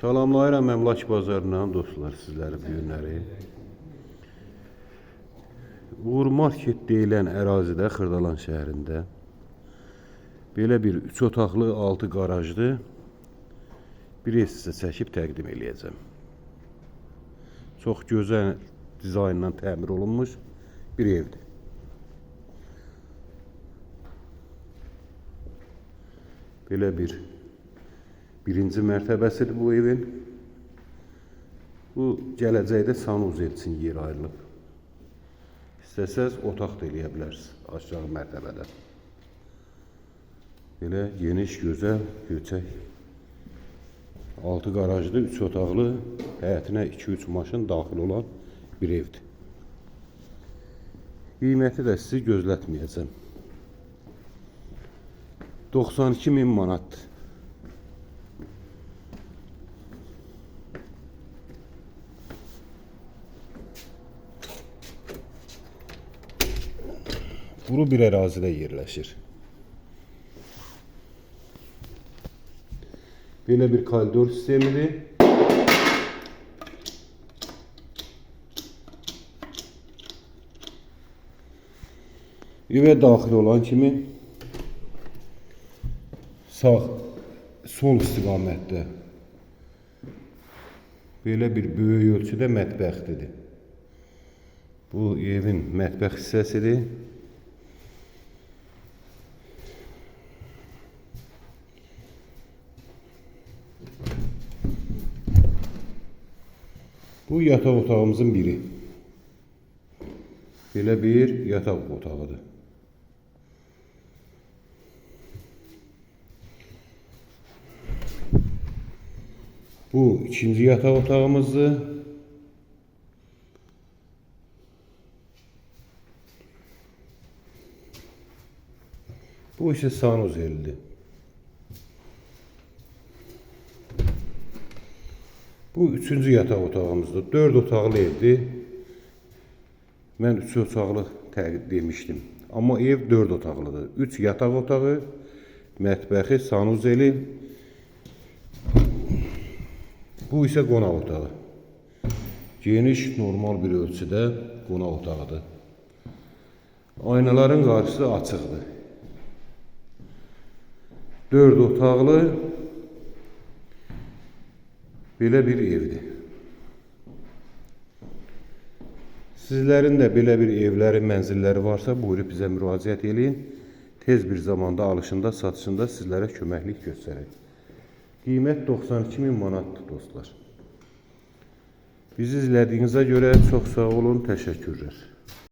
Salamlayıram Əmlak bazarından dostlar sizləri bu günləri. Uğur Market deyilən ərazidə Xırdalan şəhərində belə bir 3 otaqlı 6 qarajlı bir ev sizə çəkib təqdim eləyəcəm. Çox gözəl dizaynla təmir olunmuş bir evdir. Belə bir birinci mərtəbəsidir bu evin. Bu gələcəkdə sanuzel üçün yer ayrılıb. İstəsəz otaq da eləyə bilərsiniz aşağı mərtəbədə. Belə geniş, gözəl, göçək 6 qarajlı, 3 otaqlı, həyətinə 2-3 maşın daxil olan bir evdir. Qiyməti də sizi gözlətməyəcəm. 92.000 manatdır. Quru bir ərazidə yerləşir. Belə bir koridor sistemidir. Evə daxil olan kimi sağ, sol istiqamətdə belə bir böyük ölçüdə mətbəxdir. Bu evin mətbəx hissəsidir. Bu yataq otağımızın biri. Belə bir yataq otağıdır. Bu ikinci yataq otağımızdır. Bu ise sanuzeldir. Bu üçüncü yataq otağımızdır. 4 otaqlı evdir. Mən 3 otaqlı demişdim. Amma ev 4 otaqlıdır. 3 yataq otağı, mətbəxi, sanuzeli. Bu isə qonaq otağı. Geniş, normal bir ölçüdə qonaq otağıdır. Aynaların qarşısı açıqdır. 4 otaqlı belə bir evdir. Sizlərin də belə bir evləri, mənzilləri varsa, buyurub bizə müraciət eləyin. Tez bir zamanda alışında, satışında sizlərə köməklik göstərək. Qiymət 92.000 manatdır dostlar. Bizi izlədiyinizə görə çox sağ olun, təşəkkürlər.